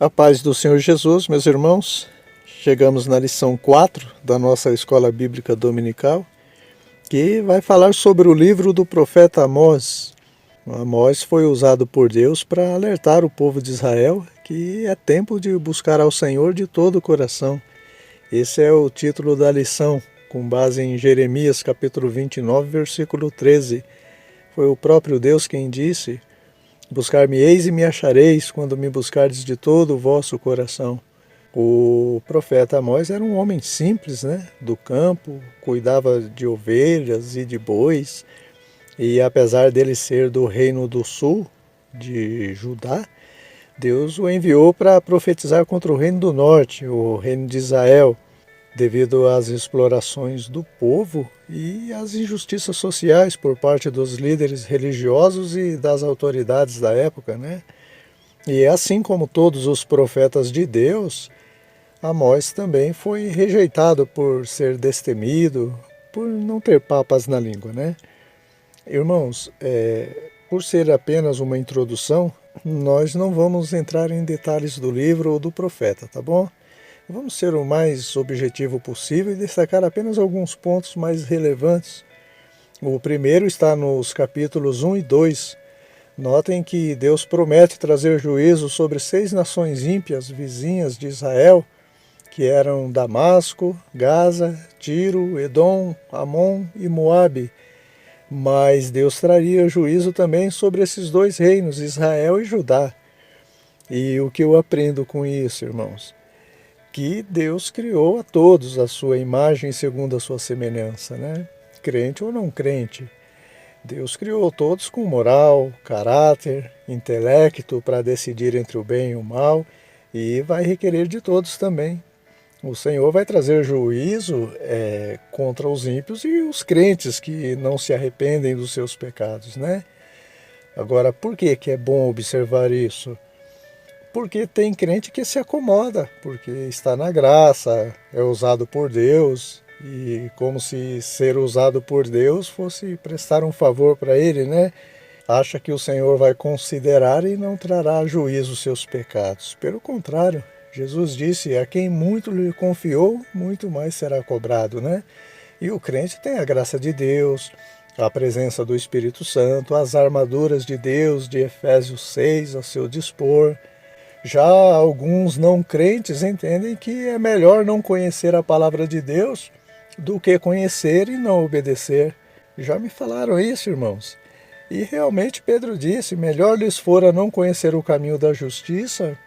A paz do Senhor Jesus, meus irmãos. Chegamos na lição 4 da nossa escola bíblica dominical, que vai falar sobre o livro do profeta Amós. Amós foi usado por Deus para alertar o povo de Israel que é tempo de buscar ao Senhor de todo o coração. Esse é o título da lição, com base em Jeremias capítulo 29, versículo 13. Foi o próprio Deus quem disse: buscar-me-eis e me achareis, quando me buscardes de todo o vosso coração. O profeta Amós era um homem simples, do campo, cuidava de ovelhas e de bois, e apesar dele ser do reino do sul, de Judá, Deus o enviou para profetizar contra o reino do norte, o reino de Israel, devido às explorações do povo e às injustiças sociais por parte dos líderes religiosos e das autoridades da época, E assim como todos os profetas de Deus, Amós também foi rejeitado por ser destemido, por não ter papas na língua, Irmãos, por ser apenas uma introdução, nós não vamos entrar em detalhes do livro ou do profeta, tá bom? Vamos ser o mais objetivo possível e destacar apenas alguns pontos mais relevantes. O primeiro está nos capítulos 1 e 2. Notem que Deus promete trazer juízo sobre 6 nações ímpias vizinhas de Israel, que eram Damasco, Gaza, Tiro, Edom, Amon e Moabe. Mas Deus traria juízo também sobre esses 2 reinos, Israel e Judá. E o que eu aprendo com isso, irmãos? Que Deus criou a todos a sua imagem segundo a sua semelhança, Crente ou não crente. Deus criou todos com moral, caráter, intelecto para decidir entre o bem e o mal, e vai requerer de todos também. O Senhor vai trazer juízo contra os ímpios e os crentes que não se arrependem dos seus pecados, Agora, por que é bom observar isso? Porque tem crente que se acomoda, porque está na graça, é usado por Deus, e como se ser usado por Deus fosse prestar um favor para ele, Acha que o Senhor vai considerar e não trará juízo seus pecados. Pelo contrário, Jesus disse: a quem muito lhe confiou, muito mais será cobrado, E o crente tem a graça de Deus, a presença do Espírito Santo, as armaduras de Deus de Efésios 6 ao seu dispor. Já alguns não crentes entendem que é melhor não conhecer a palavra de Deus do que conhecer e não obedecer. Já me falaram isso, irmãos. E realmente Pedro disse: melhor lhes fora não conhecer o caminho da justiça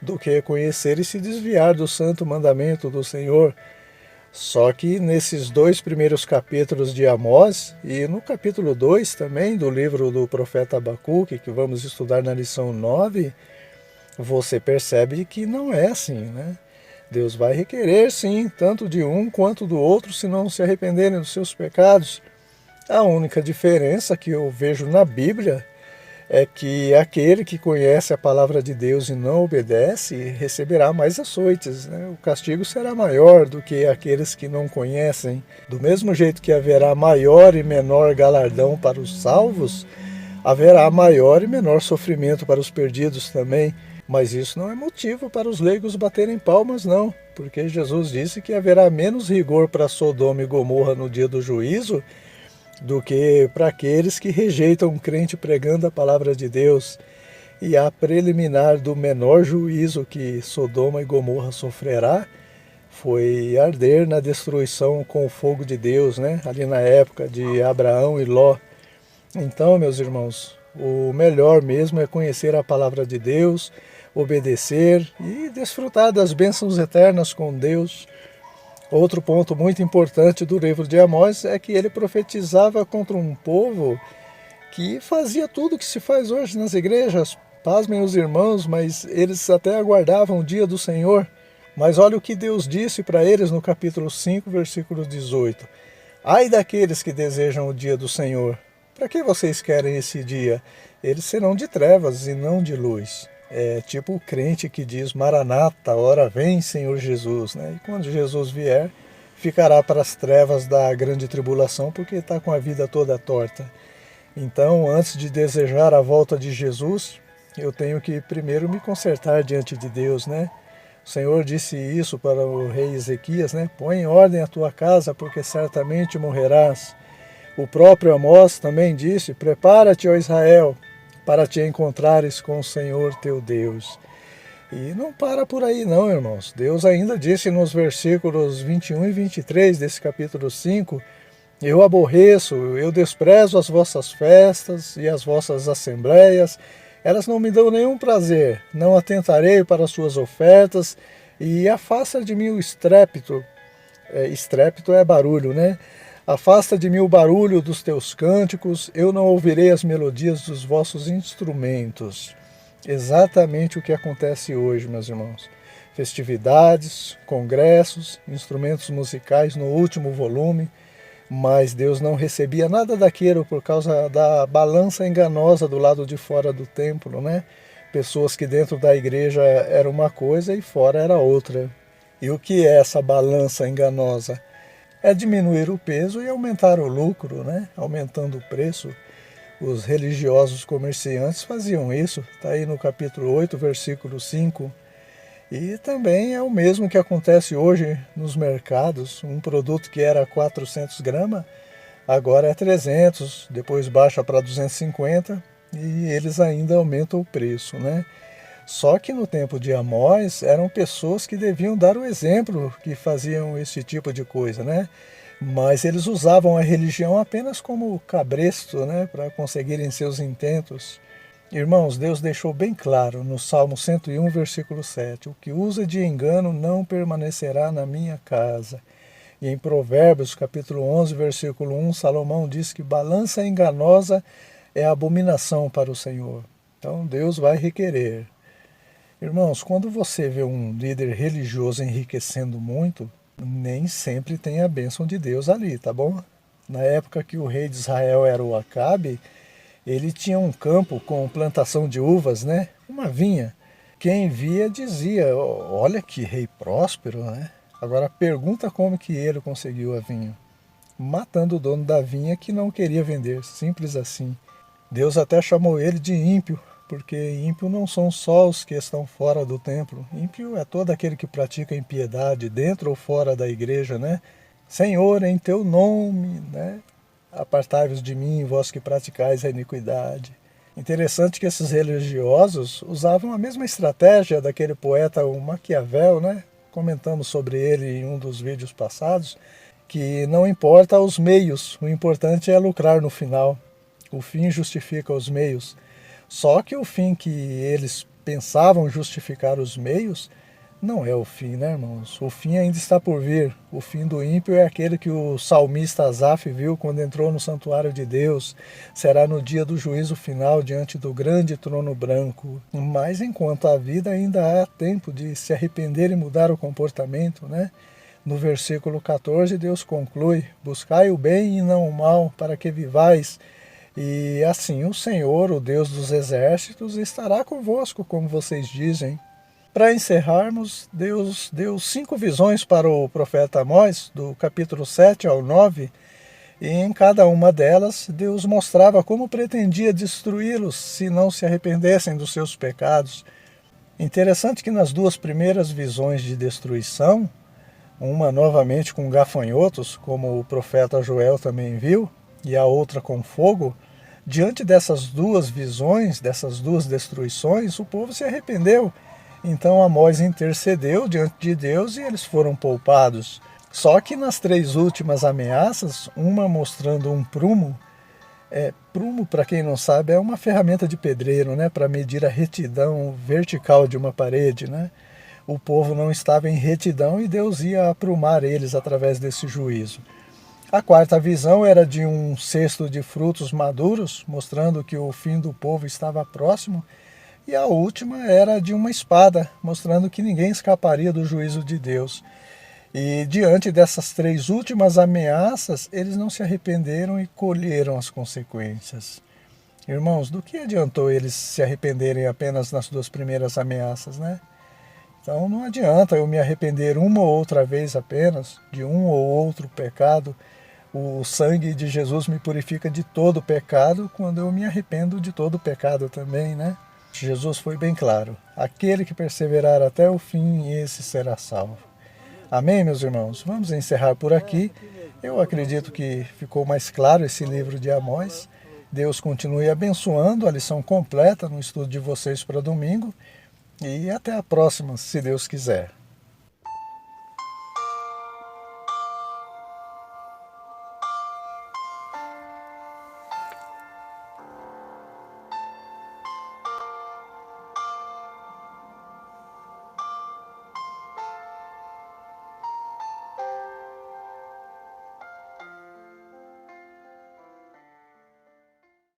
do que conhecer e se desviar do santo mandamento do Senhor. Só que nesses 2 primeiros capítulos de Amós e no capítulo 2 também do livro do profeta Abacuque, que vamos estudar na lição 9, você percebe que não é assim, Deus vai requerer, sim, tanto de um quanto do outro, se não se arrependerem dos seus pecados. A única diferença que eu vejo na Bíblia é que aquele que conhece a palavra de Deus e não obedece receberá mais açoites, O castigo será maior do que aqueles que não conhecem. Do mesmo jeito que haverá maior e menor galardão para os salvos, haverá maior e menor sofrimento para os perdidos também. Mas isso não é motivo para os leigos baterem palmas, não, porque Jesus disse que haverá menos rigor para Sodoma e Gomorra no dia do juízo do que para aqueles que rejeitam um crente pregando a palavra de Deus. E a preliminar do menor juízo que Sodoma e Gomorra sofrerá foi arder na destruição com o fogo de Deus, ali na época de Abraão e Ló. Então, meus irmãos, o melhor mesmo é conhecer a palavra de Deus, obedecer e desfrutar das bênçãos eternas com Deus. Outro ponto muito importante do livro de Amós é que ele profetizava contra um povo que fazia tudo o que se faz hoje nas igrejas. Pasmem os irmãos, mas eles até aguardavam o dia do Senhor. Mas olha o que Deus disse para eles no capítulo 5, versículo 18. Ai daqueles que desejam o dia do Senhor. Para que vocês querem esse dia? Eles serão de trevas e não de luz. É tipo o crente que diz: Maranata, ora vem, Senhor Jesus. E quando Jesus vier, ficará para as trevas da grande tribulação, porque está com a vida toda torta. Então, antes de desejar a volta de Jesus, eu tenho que primeiro me consertar diante de Deus, né? O Senhor disse isso para o rei Ezequias, né? Põe em ordem a tua casa, porque certamente morrerás. O próprio Amós também disse, prepara-te, ó Israel, para te encontrares com o Senhor teu Deus. E não para por aí não, irmãos. Deus ainda disse nos versículos 21 e 23 desse capítulo 5, eu aborreço, eu desprezo as vossas festas e as vossas assembleias, elas não me dão nenhum prazer, não atentarei para as suas ofertas, e afasta de mim o estrépito. Estrépito é barulho, né? Afasta de mim o barulho dos teus cânticos, eu não ouvirei as melodias dos vossos instrumentos. Exatamente o que acontece hoje, meus irmãos. Festividades, congressos, instrumentos musicais no último volume, mas Deus não recebia nada daquilo por causa da balança enganosa do lado de fora do templo, né? Pessoas que dentro da igreja era uma coisa e fora era outra. E o que é essa balança enganosa? É diminuir o peso e aumentar o lucro, né? Aumentando o preço. Os religiosos comerciantes faziam isso, está aí no capítulo 8, versículo 5. E também é o mesmo que acontece hoje nos mercados. Um produto que era 400 gramas, agora é 300, depois baixa para 250 e eles ainda aumentam o preço, né? Só que no tempo de Amós eram pessoas que deviam dar o exemplo que faziam esse tipo de coisa, né? Mas eles usavam a religião apenas como cabresto, né? Para conseguirem seus intentos. Irmãos, Deus deixou bem claro no Salmo 101, versículo 7, o que usa de engano não permanecerá na minha casa. E em Provérbios, capítulo 11, versículo 1, Salomão diz que balança enganosa é abominação para o Senhor. Então Deus vai requerer. Irmãos, quando você vê um líder religioso enriquecendo muito, nem sempre tem a bênção de Deus ali, tá bom? Na época que o rei de Israel era o Acabe, ele tinha um campo com plantação de uvas, né? Uma vinha. Quem via dizia, olha que rei próspero, né? Agora pergunta como que ele conseguiu a vinha. Matando o dono da vinha que não queria vender, simples assim. Deus até chamou ele de ímpio, porque ímpio não são só os que estão fora do templo. Ímpio é todo aquele que pratica impiedade, dentro ou fora da igreja, né? Senhor, em teu nome, né? Apartai-vos de mim, vós que praticais a iniquidade. Interessante que esses religiosos usavam a mesma estratégia daquele poeta, o Maquiavel, né? Comentamos sobre ele em um dos vídeos passados, que não importa os meios, o importante é lucrar no final. O fim justifica os meios. Só que o fim que eles pensavam justificar os meios não é o fim, né, irmãos? O fim ainda está por vir. O fim do ímpio é aquele que o salmista Asaf viu quando entrou no santuário de Deus. Será no dia do juízo final, diante do grande trono branco. Mas enquanto há vida, ainda há tempo de se arrepender e mudar o comportamento, né? No versículo 14, Deus conclui, buscai o bem e não o mal, para que vivais. E assim o Senhor, o Deus dos exércitos, estará convosco, como vocês dizem. Para encerrarmos, Deus deu 5 visões para o profeta Amós, do capítulo 7 ao 9, e em cada uma delas Deus mostrava como pretendia destruí-los se não se arrependessem dos seus pecados. Interessante que nas 2 primeiras visões de destruição, uma novamente com gafanhotos, como o profeta Joel também viu, e a outra com fogo, diante dessas 2 visões, dessas 2 destruições, o povo se arrependeu. Então Amós intercedeu diante de Deus e eles foram poupados. Só que nas 3 últimas ameaças, uma mostrando um prumo, prumo, para quem não sabe, é uma ferramenta de pedreiro, né, para medir a retidão vertical de uma parede, né? O povo não estava em retidão e Deus ia aprumar eles através desse juízo. A 4ª visão era de um cesto de frutos maduros, mostrando que o fim do povo estava próximo. E a última era de uma espada, mostrando que ninguém escaparia do juízo de Deus. E diante dessas 3 últimas ameaças, eles não se arrependeram e colheram as consequências. Irmãos, do que adiantou eles se arrependerem apenas nas 2 primeiras ameaças, né? Então não adianta eu me arrepender uma ou outra vez apenas de um ou outro pecado. O sangue de Jesus me purifica de todo pecado quando eu me arrependo de todo pecado também, né? Jesus foi bem claro: aquele que perseverar até o fim, esse será salvo. Amém, meus irmãos? Vamos encerrar por aqui. Eu acredito que ficou mais claro esse livro de Amós. Deus continue abençoando a lição completa no estudo de vocês para domingo. E até a próxima, se Deus quiser.